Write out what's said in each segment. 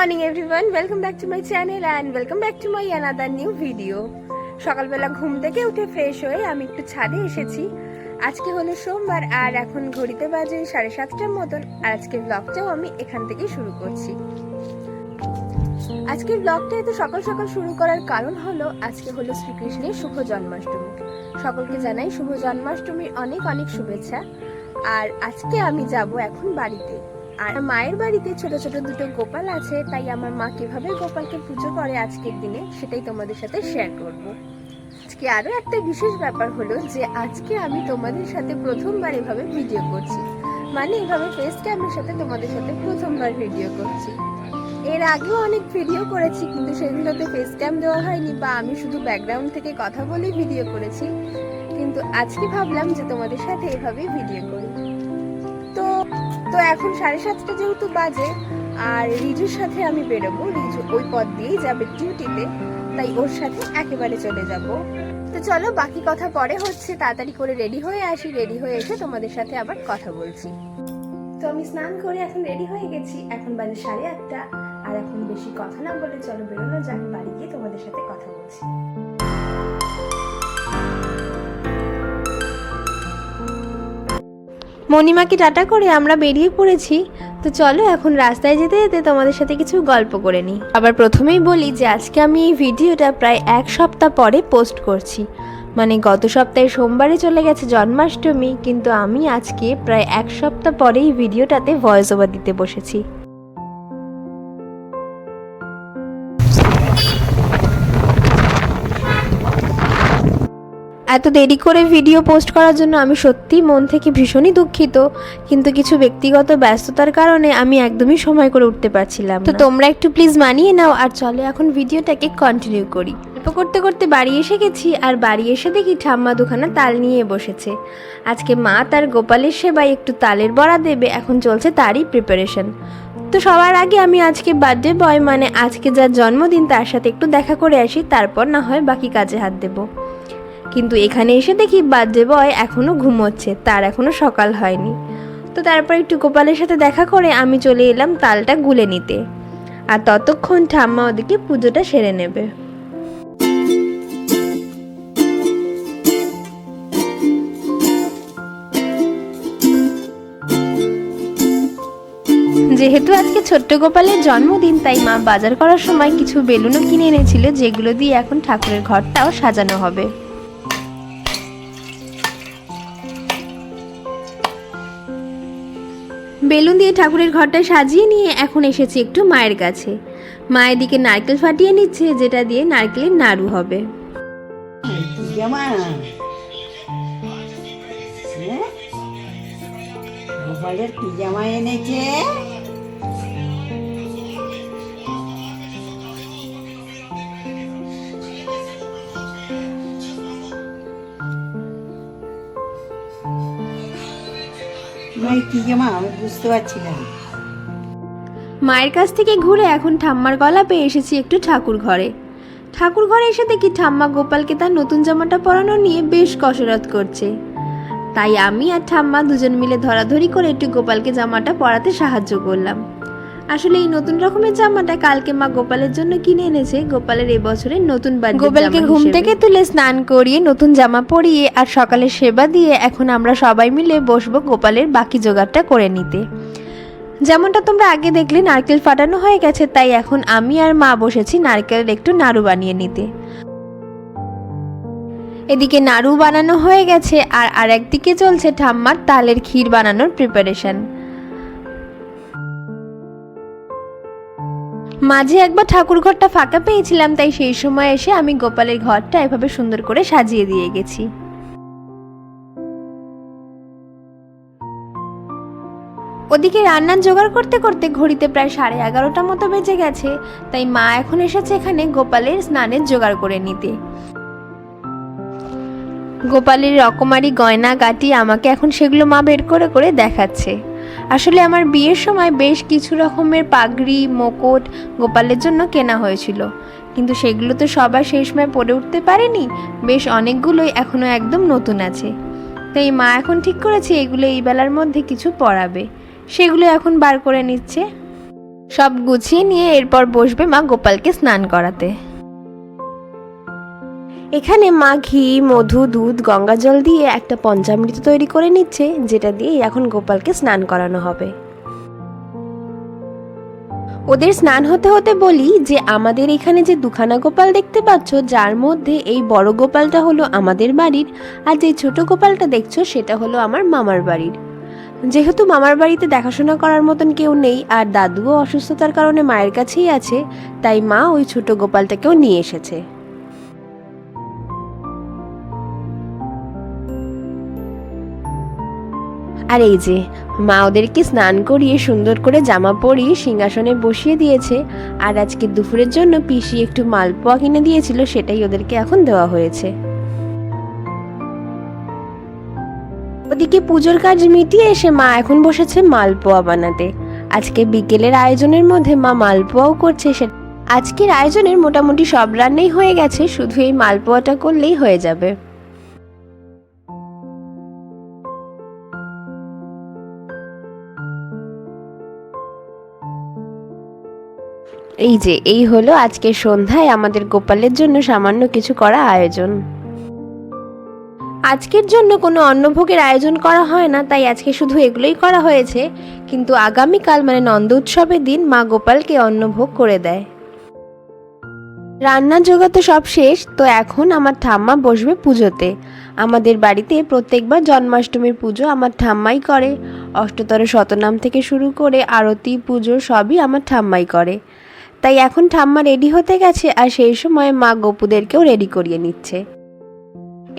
morning everyone, welcome back to my channel and welcome back to my another new video. সকালবেলা ঘুম থেকে উঠে fresh হয়ে আমি একটু ছাদে এসেছি। আজকে হলো সোমবার আর এখন ঘড়িতে বাজে 7:30টার মতন। আর আজকের ব্লগটাও আমি এখান থেকেই শুরু করছি। আজকের ব্লগটা এত সকাল সকাল শুরু করার কারণ হলো আজকে হলো শ্রীকৃষ্ণের শুভ জন্মাষ্টমী। সকলকে জানাই শুভ জন্মাষ্টমীর অনেক অনেক শুভেচ্ছা। আর আজকে আমি যাব এখন বাড়িতে। আর মায়ের বাড়িতে ছোট ছোট দুটো গোপাল আছে, তাই আমার মা কিভাবে গোপালকে পুজো করে আজকের দিনে সেটাই তোমাদের সাথে শেয়ার করব। আজকে আরো একটা বিশেষ ব্যাপার হলো যে আজকে আমি তোমাদের সাথে প্রথমবার এভাবে ভিডিও করছি, মানে এভাবে ফেস ক্যামেরার সাথে তোমাদের সাথে প্রথমবার ভিডিও করছি। এর আগেও অনেক ভিডিও করেছি কিন্তু সেগুলোতে ফেস ক্যাম দেওয়া হয়নি বা আমি শুধু ব্যাকগ্রাউন্ড থেকে কথা বলেই ভিডিও করেছি, কিন্তু আজকে ভাবলাম যে তোমাদের সাথে এভাবেই ভিডিও করি। তো এখন 7:30টা যেহেতু বাজে আর রিজুর সাথে আমি বেরোবো। রিজু ওই পথ দিয়েই যাবে ডিউটিতে, তাই ওর সাথে একেবারে চলে যাব। তো চলো বাকি কথা পরে হচ্ছে, তাড়াতাড়ি করে রেডি হয়ে আসি। রেডি হয়ে এসে তোমাদের সাথে আবার কথা বলছি। তো আমি স্নান করে এখন রেডি হয়ে গেছি। এখন বাজে 8:30 আর এখন বেশি কথা না বলে চলো বেরোনো যাক, বাড়ি গিয়ে তোমাদের সাথে কথা বলছি। মণিমাকে টাটা করে আমরা বেরিয়ে পড়েছি। তো চলো এখন রাস্তায় যেতে যেতে তোমাদের সাথে কিছু গল্প করে নিই। আবার প্রথমেই বলি যে আজকে আমি এই ভিডিওটা প্রায় 1 সপ্তাহ পরে পোস্ট করছি, মানে গত সপ্তাহে সোমবারে চলে গেছে জন্মাষ্টমী, কিন্তু আমি আজকে প্রায় 1 সপ্তাহ পরে এই ভিডিওটাতে ভয়েস ওভার দিতে বসেছি। এত দেরি করে ভিডিও পোস্ট করার জন্য আমি সত্যি মন থেকে ভীষণই দুঃখিত, কিন্তু কিছু ব্যক্তিগত ব্যস্ততার কারণে আমি একদমই সময় করে উঠতে পারছিলাম। তো তোমরা একটু প্লিজ মানিয়ে নাও। আর চলো এখন ভিডিওটাকে কন্টিনিউ করি। গল্প করতে করতে বাড়ি এসে গেছি আর বাড়ি এসে দেখি ঠাম্মা দুখানা তাল নিয়ে বসেছে। আজকে মা তার গোপালের সেবায় একটু তালের বড়া দেবে, এখন চলছে তারই প্রিপারেশন। তো সবার আগে আমি আজকে বার্থডে বয়, মানে আজকে যার জন্মদিন তার সাথে একটু দেখা করে আসি, তারপর না হয় বাকি কাজে হাত দেবো। কিন্তু এখানে এসে দেখি বার্থডে বয় এখনো ঘুমোচ্ছে, তার এখনো সকাল হয়নি। তো তারপর একটু গোপালের সাথে দেখা করে আমি চলে এলাম তালটা গুলে নিতে, আর ততক্ষণ ঠাম্মা ওদিকে পুজোটা সেরে নেবে। যেহেতু আজকে ছোট্ট গোপালের জন্মদিন, তাই মা বাজার করার সময় কিছু বেলুনও কিনে এনেছিল, যেগুলো দিয়ে এখন ঠাকুরের ঘরটাও সাজানো হবে। বেলুন দিয়ে ঠাকুরের ঘরটা সাজিয়ে নিয়ে এখন এসেছি একটু মায়ের কাছে। মা এদিকে নারকেল ফাটিয়ে নিচ্ছে, যেটা দিয়ে নারকেলের নাড়ু হবে। গোপালের পিজামা এনেছে। আমি বুঝতে পারছি না। মায়ের কাছ থেকে ঘুরে এখন ঠাম্মার গলা পেয়ে এসেছি একটু ঠাকুর ঘরে। ঠাকুর ঘরে এসে দেখি ঠাম্মা গোপালকে তার নতুন জামাটা পরানো নিয়ে বেশ কসরত করছে। তাই আমি আর ঠাম্মা দুজন মিলে ধরাধরি করে একটু গোপালকে জামাটা পরাতে সাহায্য করলাম। আসলে এই নতুন রকমের জামাটা কালকে মা গোপালের জন্য কিনে এনেছে, গোপালের এবছরের নতুন বার্থডে। গোপালকে ঘুম থেকে তুলে স্নান করিয়ে নতুন জামা পরিয়ে আর সকালে সেবা দিয়ে এখন আমরা সবাই মিলে বসবো গোপালের বাকি জোগাড়টা করে নিতে। যেমনটা তোমরা আগে দেখলে নারকেল ফাটানো হয়ে গেছে, তাই এখন আমি আর মা বসেছি নারকেলের একটু নাড়ু বানিয়ে নিতে। এদিকে নাড়ু বানানো হয়ে গেছে আর আরেকদিকে চলছে ঠাম্মার তালের ক্ষীর বানানোর প্রিপারেশন। মাঝে একবার ঠাকুর ঘরটা ফাঁকা পেয়েছিলাম, তাই সেই সময় এসে আমি গোপালের ঘরটা এভাবে সুন্দর করে সাজিয়ে দিয়ে গেছি। ওদিকে রান্নার জোগাড় করতে করতে ঘড়িতে প্রায় 11:30 মতো বেজে গেছে, তাই মা এখন এসেছে এখানে গোপালের স্নানের জোগাড় করে নিতে। গোপালের রকমারি গয়না গাটি আমাকে এখন সেগুলো মা বের করে করে দেখাচ্ছে। আসলে আমার বিয়ের সময় বেশ কিছু রকমের পাগড়ি মুকুট গোপালের জন্য কেনা হয়েছিল, কিন্তু সেগুলো তো সবার সেই সময় পরে উঠতে পারেনি, বেশ অনেকগুলোই এখনো একদম নতুন আছে। তাই মা এখন ঠিক করেছে এগুলো এই বেলার মধ্যে কিছু পরাবে, সেগুলো এখন বার করে নিচ্ছে। সব গুছিয়ে নিয়ে এরপর বসবে মা গোপালকে স্নান করাতে। এখানে মা ঘি, মধু, দুধ, গঙ্গা জল দিয়ে একটা পঞ্চামৃত তৈরি করে নিচ্ছে, যেটা দিয়ে এখন গোপালকে স্নান করানো হবে। ওদের স্নান হতে হতে বলি যে আমাদের এখানে যে দুখানা গোপাল দেখতে পাচ্ছ, যার মধ্যে এই বড় গোপালটা হলো আমাদের বাড়ির, আর যে ছোট গোপালটা দেখছো সেটা হলো আমার মামার বাড়ির। যেহেতু মামার বাড়িতে দেখাশোনা করার মতন কেউ নেই আর দাদুও অসুস্থতার কারণে মায়ের কাছেই আছে, তাই মা ওই ছোট গোপালটাকেও নিয়ে এসেছে। আর এই যে মা ওদেরকে স্নান করিয়ে সুন্দর করে জামা পরিয়ে সিংহাসনে বসিয়ে দিয়েছে। আর আজকে দুপুরের জন্য পিসি একটু মালপোয়া কিনে দিয়েছিল, সেটাই ওদেরকে এখন দেওয়া হয়েছে। ওদিকে পুজোর কাজ মিটিয়ে এসে মা এখন বসেছে মালপোয়া বানাতে। আজকে বিকেলের আয়োজনের মধ্যে মা মালপোয়াও করছে। আজকের আয়োজনের মোটামুটি সব রান্নাই হয়ে গেছে, শুধু এই মালপোয়াটা করলেই হয়ে যাবে। এই হলো আজকের সন্ধ্যায় আমাদের গোপালের জন্য সামান্য কিছু করা আয়োজন। আজকের জন্য কোনো অন্নভোগের আয়োজন করা হয় না, তাই আজকে শুধু এগুলোই করা হয়েছে। কিন্তু আগামীকাল মানে নন্দ উৎসবের দিন মা গোপালকে অন্নভোগ করে দেয়। রান্নার জোগাড় তো সব শেষ, তো এখন আমার ঠাম্মা বসবে পুজোতে। আমাদের বাড়িতে প্রত্যেকবার জন্মাষ্টমীর পুজো আমার ঠাম্মাই করে। অষ্টতর শতনাম থেকে শুরু করে আরতি, পুজো সবই আমার ঠাম্মাই করে। তাই এখন ঠাম্মা রেডি হতে গেছে, আর সেই সময় মা গপুদেরকেও রেডি করিয়ে নিচ্ছে।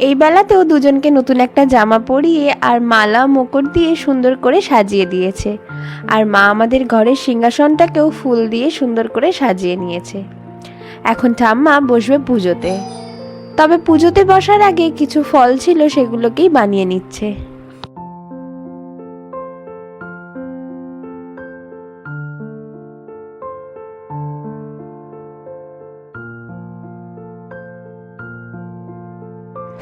এই বেলাতেও দুজনকে নতুন একটা জামা পরিয়ে আর মালা মুকুট দিয়ে সুন্দর করে সাজিয়ে দিয়েছে। আর মা আমাদের ঘরের সিংহাসনটাকেও ফুল দিয়ে সুন্দর করে সাজিয়ে নিয়েছে। এখন ঠাম্মা বসবে পুজোতে। তবে পুজোতে বসার আগে কিছু ফল ছিল, সেগুলোকেই বানিয়ে নিচ্ছে।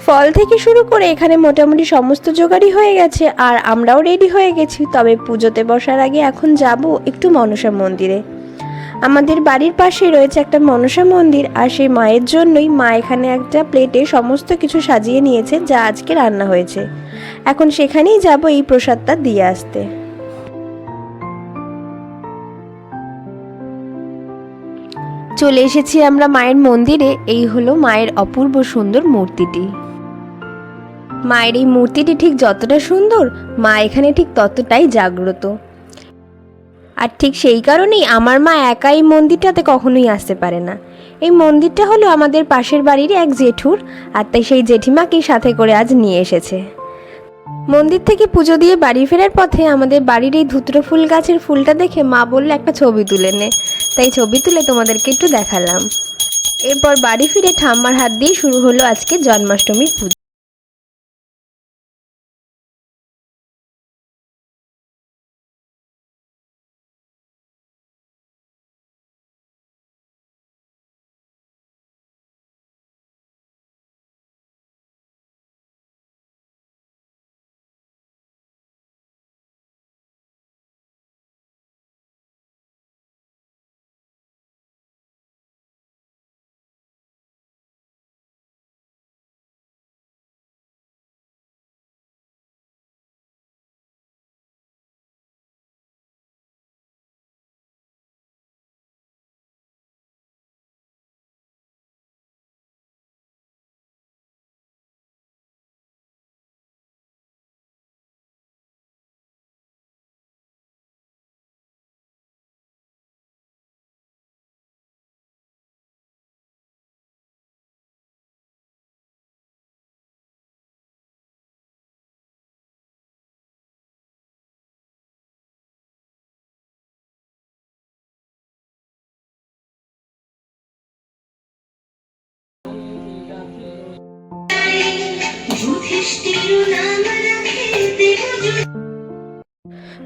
ফল থেকে শুরু করে এখানে মোটামুটি সমস্ত জোগাড়ই হয়ে গেছে, আর আমরাও রেডি হয়ে গেছি। তবে পুজোতে বসার আগে এখন যাব একটু মনসা মন্দিরে। আমাদের বাড়ির পাশে রয়েছে একটা মনসা মন্দির, আর সেই মায়ের জন্যই মা এখানে একটা প্লেটে সমস্ত কিছু সাজিয়ে নিয়েছে, যা আজকে রান্না হয়েছে। এখন সেখানেই যাব এই প্রসাদটা দিয়ে আসতে। চলে এসেছি আমরা মায়ের মন্দিরে। এই হলো মায়ের অপূর্ব সুন্দর মূর্তিটি। মায়ের এই মূর্তিটি ঠিক যতটা সুন্দর, মা এখানে ঠিক ততটাই জাগ্রত। আর ঠিক সেই কারণেই আমার মা একা এই মন্দিরটাতে কখনোই আসতে পারে না। এই মন্দিরটা হলো আমাদের পাশের বাড়ির এক জেঠুর, আর তাই সেই জেঠিমাকেই সাথে করে আজ নিয়ে এসেছে। মন্দির থেকে পুজো দিয়ে বাড়ি ফেরার পথে আমাদের বাড়ির এই ধুতরো ফুল গাছের ফুলটা দেখে মা বললে একটা ছবি তুলে নে, তাই ছবি তুলে তোমাদেরকে একটু দেখালাম। এরপর বাড়ি ফিরে ঠাম্মার হাত দিয়ে শুরু হলো আজকে জন্মাষ্টমীর পুজো।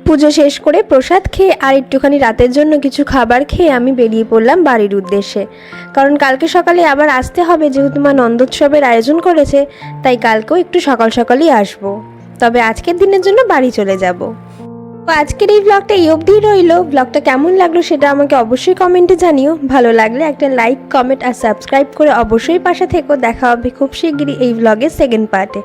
পুজো শেষ করে প্রসাদ খেয়ে আর একটুখানি রাতের জন্য কিছু খাবার খেয়ে আমি বেরিয়ে পড়লাম বাড়ির উদ্দেশ্যে। কারণ কালকে সকালে আবার আসতে হবে, যেহেতু মা নন্দোৎসবের আয়োজন করেছে, তাই কালকেও একটু সকাল সকালই আসবো। তবে আজকের দিনের জন্য বাড়ি চলে যাব। তো আজকের এই ব্লগটা এই অবধিই রইলো। ব্লগটা কেমন লাগলো সেটা আমাকে অবশ্যই কমেন্টে জানিও। ভালো লাগলে একটা লাইক, কমেন্ট আর সাবস্ক্রাইব করে অবশ্যই পাশে থেকো। দেখা হবে খুব শিগগিরই এই ব্লগের সেকেন্ড পার্টে।